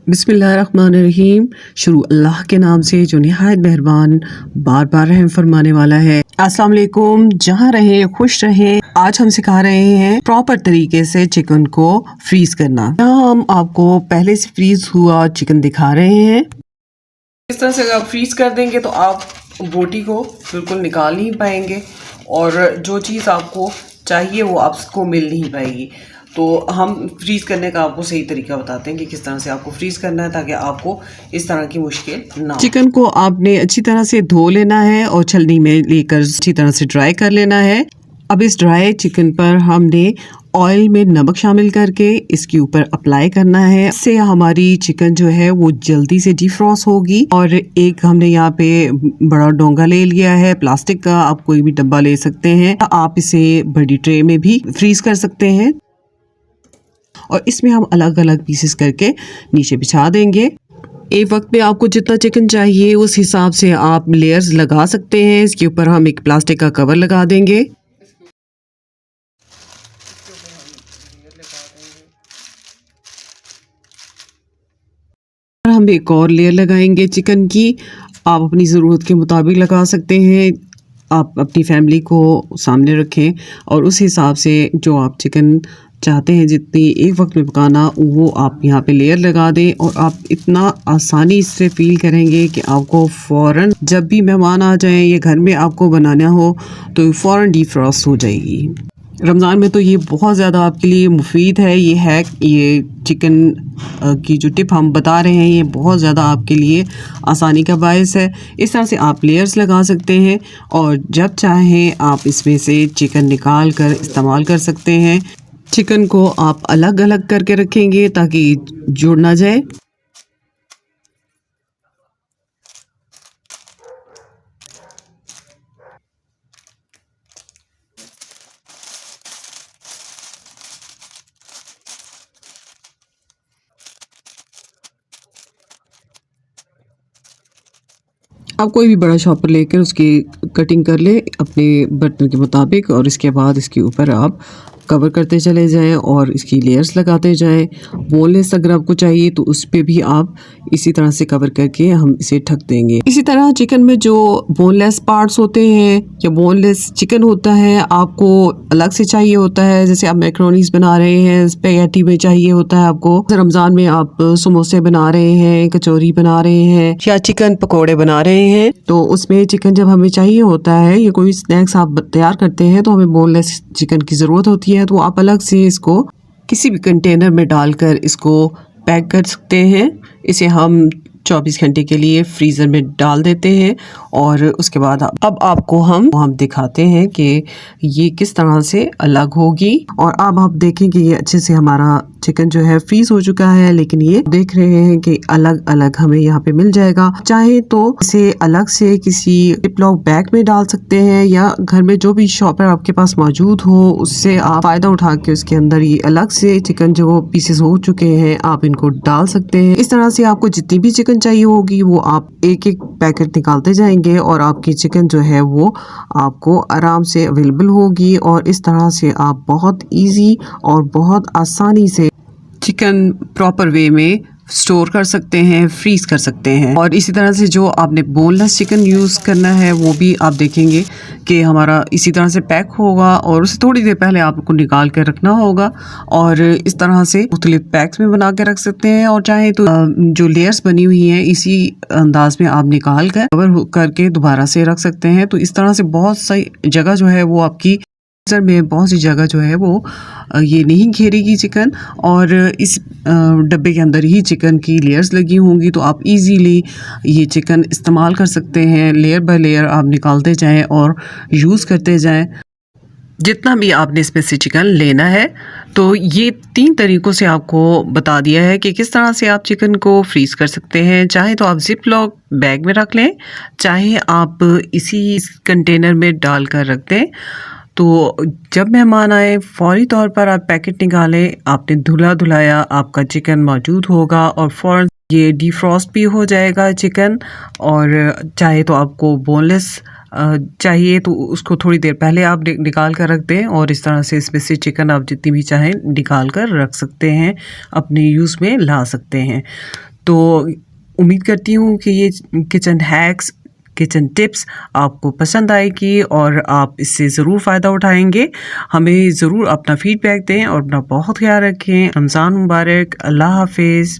बिस्मिल्लाहिर्रहमानिर्रहीम। शुरू अल्लाह के नाम से जो निहायत मेहरबान बार बार रहम फरमाने वाला है। अस्सलाम वालेकुम। जहाँ रहे खुश रहे। आज हम सिखा रहे हैं प्रॉपर तरीके से चिकन को फ्रीज करना। यहाँ हम आपको पहले से फ्रीज हुआ चिकन दिखा रहे हैं। इस तरह से अगर आप फ्रीज कर देंगे तो आप बोटी को बिल्कुल निकाल नहीं पाएंगे और जो चीज़ आपको चाहिए वो आपको मिल नहीं पाएगी। तो हम फ्रीज़ करने का आपको सही तरीका बताते हैं कि किस तरह से आपको फ्रीज़ करना है ताकि आपको इस तरह की मुश्किल ना हो। चिकन को आपने अच्छी तरह से धो लेना है और छलनी में लेकर अच्छी तरह से ड्राई कर लेना है। अब इस ड्राई चिकन पर हमने ऑयल में नमक शामिल करके इसके ऊपर अप्लाई करना है। इससे हमारी चिकन जो है वो जल्दी से डिफ्रॉस्ट होगी। और एक हमने यहाँ पे बड़ा डोंगा ले लिया है प्लास्टिक का, आप कोई भी डब्बा ले सकते हैं। आप इसे बड़ी ट्रे में भी फ्रीज कर सकते हैं और इसमें हम अलग अलग पीसेस करके नीचे बिछा देंगे। एक वक्त में आपको जितना चिकन चाहिए उस हिसाब से आप लेयर्स लगा सकते हैं। इसके ऊपर हम एक प्लास्टिक का कवर लगा देंगे। हम एक और लेयर लगाएंगे चिकन की। आप अपनी ज़रूरत के मुताबिक लगा सकते हैं। आप अपनी फैमिली को सामने रखें और उस हिसाब से जो आप चिकन चाहते हैं जितनी एक वक्त में पकाना वो आप यहाँ पे लेयर लगा दें। और आप इतना आसानी इससे फील करेंगे कि आपको फ़ौरन जब भी मेहमान आ जाएं या घर में आपको बनाना हो तो फ़ौरन डिफ्रॉस्ट हो जाएगी। रमज़ान में तो ये बहुत ज़्यादा आपके लिए मुफीद है। ये चिकन की जो टिप हम बता रहे हैं ये बहुत ज़्यादा आपके लिए आसानी का बायस है। इस तरह से आप लेयर्स लगा सकते हैं और जब चाहें आप इसमें से चिकन निकाल कर इस्तेमाल कर सकते हैं। चिकन को आप अलग अलग करके रखेंगे ताकि जुड़ ना जाए। आप कोई भी बड़ा शॉपर लेकर उसकी कटिंग कर ले अपने बर्तन के मुताबिक और इसके बाद इसके ऊपर आप कवर करते चले जाएं और इसकी लेयर्स लगाते जाएं। बोनलेस अगर आपको चाहिए तो उस पे भी आप इसी तरह से कवर करके हम इसे ढक देंगे। इसी तरह चिकन में जो बोनलेस पार्ट्स होते हैं या बोनलेस चिकन होता है आपको अलग से चाहिए होता है। जैसे आप मैक्रोनीज बना रहे हैं, स्पैगेटी में चाहिए होता है आपको। रमज़ान में आप समोसे बना रहे हैं, कचौरी बना रहे हैं या चिकन पकौड़े बना रहे हैं तो उसमें चिकन जब हमें चाहिए होता है या कोई स्नैक्स आप तैयार करते हैं तो हमें बोनलेस चिकन की ज़रूरत होती है। तो आप अलग से इसको किसी भी कंटेनर में डालकर इसको पैक कर सकते हैं। इसे हम 24 घंटे के लिए फ्रीज़र में डाल देते हैं और उसके बाद अब आपको हम दिखाते हैं कि ये किस तरह से अलग होगी। और अब आप देखें कि ये अच्छे से हमारा चिकन जो है फ्रीज हो चुका है, लेकिन ये देख रहे हैं कि अलग अलग हमें यहाँ पे मिल जाएगा। चाहे तो इसे अलग से किसी ज़िपलॉक बैग में डाल सकते हैं या घर में जो भी शॉपर आपके पास मौजूद हो उससे आप फ़ायदा उठा के उसके अंदर ये अलग से चिकन जो पीसेस हो चुके हैं आप इनको डाल सकते हैं। इस तरह से आपको जितनी भी चिकन चाहिए होगी वो आप एक एक पैकेट निकालते जाएंगे और आपकी चिकन जो है वो आपको आराम से अवेलेबल होगी। और इस तरह से आप बहुत इजी और बहुत आसानी से चिकन प्रॉपर वे में स्टोर कर सकते हैं, फ्रीज कर सकते हैं। और इसी तरह से जो आपने बोनलेस चिकन यूज़ करना है वो भी आप देखेंगे कि हमारा इसी तरह से पैक होगा और उसे थोड़ी देर पहले आपको निकाल कर रखना होगा। और इस तरह से मुख्तलिफ पैक्स में बना के रख सकते हैं और चाहे तो जो लेयर्स बनी हुई हैं इसी अंदाज में आप निकाल कर कवर करके दोबारा से रख सकते हैं। तो इस तरह से बहुत सी जगह जो है वो आपकी में बहुत सी जगह जो है वो ये नहीं घेरेगी चिकन और इस डब्बे के अंदर ही चिकन की लेयर्स लगी होंगी। तो आप इजीली ये चिकन इस्तेमाल कर सकते हैं। लेयर बाय लेयर आप निकालते जाएं और यूज़ करते जाएं जितना भी आपने इसमें से चिकन लेना है। तो ये 3 तरीक़ों से आपको बता दिया है कि किस तरह से आप चिकन को फ्रीज़ कर सकते हैं। चाहे तो आप ज़िपलॉक बैग में रख लें, चाहे आप इसी कंटेनर में डाल कर रख दें। तो जब मेहमान आए फौरी तौर पर आप पैकेट निकालें, आपने धुला धुलाया आपका चिकन मौजूद होगा और फ़ौरन ये डिफ्रॉस्ट भी हो जाएगा चिकन। और चाहे तो आपको बोनलेस चाहिए तो उसको थोड़ी देर पहले आप निकाल कर रख दें और इस तरह से इसमें से चिकन आप जितनी भी चाहें निकाल कर रख सकते हैं, अपने यूज़ में ला सकते हैं। तो उम्मीद करती हूँ कि ये किचन हैक्स, किचन टिप्स आपको पसंद आएगी और आप इससे ज़रूर फ़ायदा उठाएँगे। हमें ज़रूर अपना फ़ीडबैक दें और अपना बहुत ख़्याल रखें। रमज़ान मुबारक। अल्लाह हाफ़िज़।